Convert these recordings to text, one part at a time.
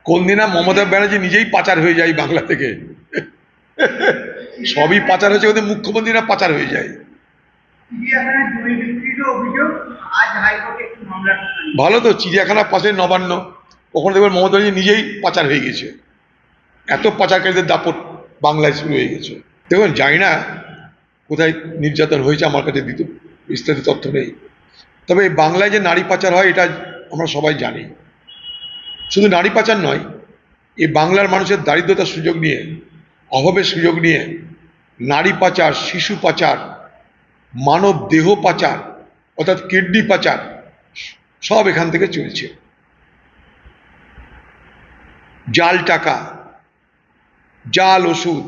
কোন দিন না মমতা ব্যানার্জি নিজেই পাচার হয়ে যায় বাংলা থেকে। সবই পাচার হয়েছে, ওদের মুখ্যমন্ত্রীরা পাচার হয়ে যায়। ভালো তো, চিড়িয়াখানার পাশে নবান্ন, ওখানে দেখবেন মমতা ব্যানার্জি নিজেই পাচার হয়ে গেছে। এত পাচারকারীদের দাপট বাংলায় শুরু হয়ে গেছে। দেখুন, জানি না কোথায় নির্যাতন হয়েছে, আমার কাছে বিস্তারিত তথ্য নেই। তবে বাংলায় যে নারী পাচার হয় এটা আমরা সবাই জানি। শুধু নারী পাচার নয়, এই বাংলার মানুষের দারিদ্রতার সুযোগ নিয়ে, অভাবের সুযোগ নিয়ে নারী পাচার, শিশু পাচার, মানব দেহ পাচার অর্থাৎ কিডনি পাচার সব এখান থেকে চলছে। জাল টাকা, জাল ওষুধ,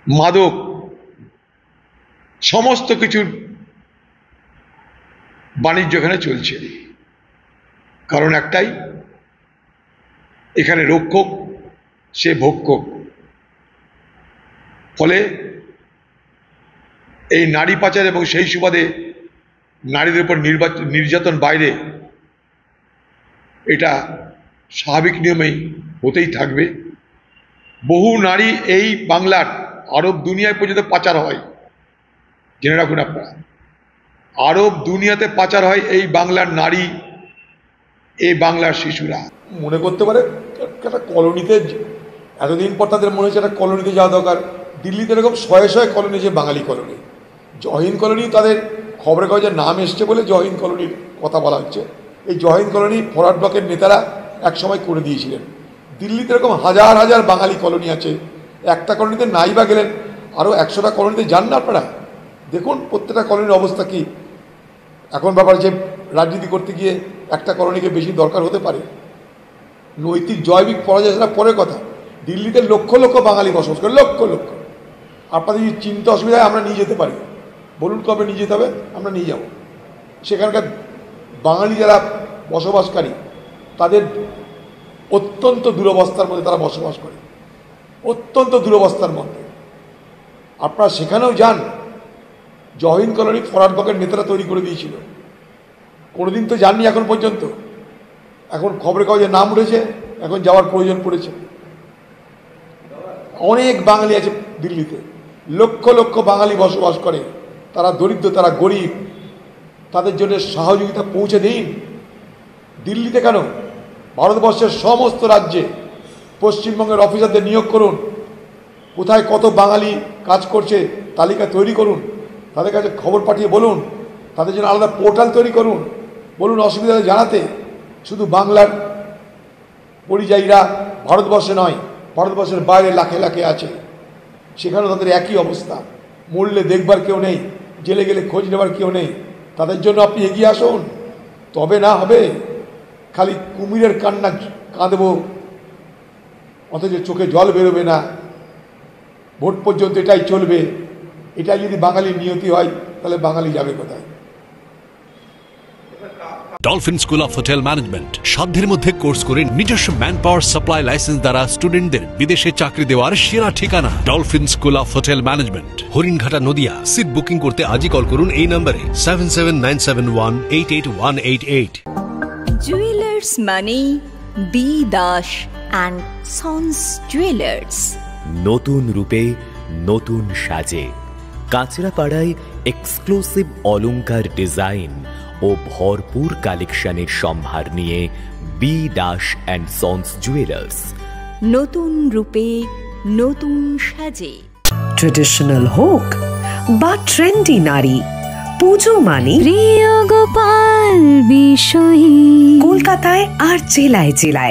মাদক, সমস্ত কিছুর বাণিজ্য এখানে চলছে। কারণ একটাই, এখানে রক্ষক, সে ভক্ষক। ফলে এই নারী পাচার এবং সেই সুবাদে নারীদের উপর নির্যাতন বাইরে, এটা স্বাভাবিক নিয়মেই হতেই থাকবে। বহু নারী এই বাংলার আরব দুনিয়ায় পর্যন্ত পাচার হয়, জেনে রাখুন আপনারা। আরব দুনিয়াতে পাচার হয় এই বাংলার নারী, এই বাংলার শিশুরা। মনে করতে পারে একটা কলোনিতে, এতদিন পর তাদের মনে হচ্ছে একটা কলোনিতে যাওয়া দরকার। দিল্লিতে এরকম শয়ে শয়ে কলোনি আছে, বাঙালি কলোনি। জহিন কলোনি তাদের খবরের কাগজের নাম এসছে বলে জহিন কলোনির কথা বলা হচ্ছে। এই জহিন কলোনি ফরওয়ার্ড ব্লকের নেতারা একসময় করে দিয়েছিলেন। দিল্লিতে এরকম হাজার হাজার বাঙালি কলোনি আছে। একটা কলোনিতে নাই বা গেলেন, আরও 100টা কলোনিতে যান না আপনারা, দেখুন প্রত্যেকটা কলোনির অবস্থা কী। এখন ব্যাপার যে রাজনীতি করতে গিয়ে একটা কলোনিকে বেশি দরকার হতে পারে। নৈতিক জৈবিক পরাজয় সেটা পরের কথা। দিল্লিতে লক্ষ লক্ষ বাঙালি বসবাস করে, লক্ষ লক্ষ। আপনাদের যদি চিন্তা অসুবিধায় আমরা নিয়ে যেতে পারি, বলুন কবে নিয়ে যেতে হবে, আমরা নিয়ে যাব। সেখানকার বাঙালি যারা বসবাসকারী তাদের অত্যন্ত দুরবস্থার মধ্যে তারা বসবাস করে, অত্যন্ত দুরবস্থার মধ্যে। আপনারা সেখানেও যান। জহিন কলোনি ফরওয়ার্ড ব্লকের নেতারা তৈরি করে দিয়েছিল। কোনোদিন তো যাননি এখন পর্যন্ত। এখন খবরের কাগজে নাম উঠেছে, এখন যাওয়ার প্রয়োজন পড়েছে। অনেক বাঙালি আছে দিল্লিতে, লক্ষ লক্ষ বাঙালি বসবাস করে। তারা দরিদ্র, তারা গরিব, তাদের জন্য সহযোগিতা পৌঁছে দিন। দিল্লিতে কেন, ভারতবর্ষের সমস্ত রাজ্যে পশ্চিমবঙ্গের অফিসারদের নিয়োগ করুন। কোথায় কত বাঙালি কাজ করছে তালিকা তৈরি করুন, তাদের কাছে খবর পাঠিয়ে বলুন, তাদের জন্য আলাদা পোর্টাল তৈরি করুন, বলুন অসুবিধা জানাতে। শুধু বাংলার পরিযায়ীরা ভারতবর্ষে নয়, ভারতবর্ষের বাইরে লাখে লাখে আছে, সেখানেও তাদের একই অবস্থা। মরলে দেখবার কেউ নেই, জেলে গেলে খোঁজ নেবার কেউ নেই। তাদের জন্য আপনি এগিয়ে আসুন, তবে না হবে। খালি কুমিরের কান্না কাঁদব, অথচ চোখে জল বেরোবে না। ভোট পর্যন্ত এটাই চলবে। এটাই যদি বাঙালির নিয়তি হয়, তাহলে বাঙালি যাবে কোথায়? Dolphin School of Hotel management সাধ্যের মধ্যে কোর্স করে নিজস্ব ম্যান পাওয়ার সাপ্লাই লাইসেন্স দ্বারা স্টুডেন্টদের বিদেশে চাকরি দেওয়ার সেরা ঠিকানা Dolphin School of Hotel Management, Haringhata, Nadia. Seat booking করতে আজই কল করুন এই নম্বরে 7797188188। জুয়েলার্স মানে B Das and sons jewellers. নতুন রূপে, নতুন সাজে কাঁচরাপাড়ায় এক্সক্লুসিভ অলংকার ডিজাইন ও ভরপুর কালেকশনের সম্ভার নিয়ে B Das and sons jewellers. নতুন রূপে, নতুন সাজে। ট্রেডিশনাল হোক বা ট্রেন্ডি নারী, পুজো মানে প্রিয় গোপাল বিষয়ী। কলকাতায় আর জেলায় জেলায়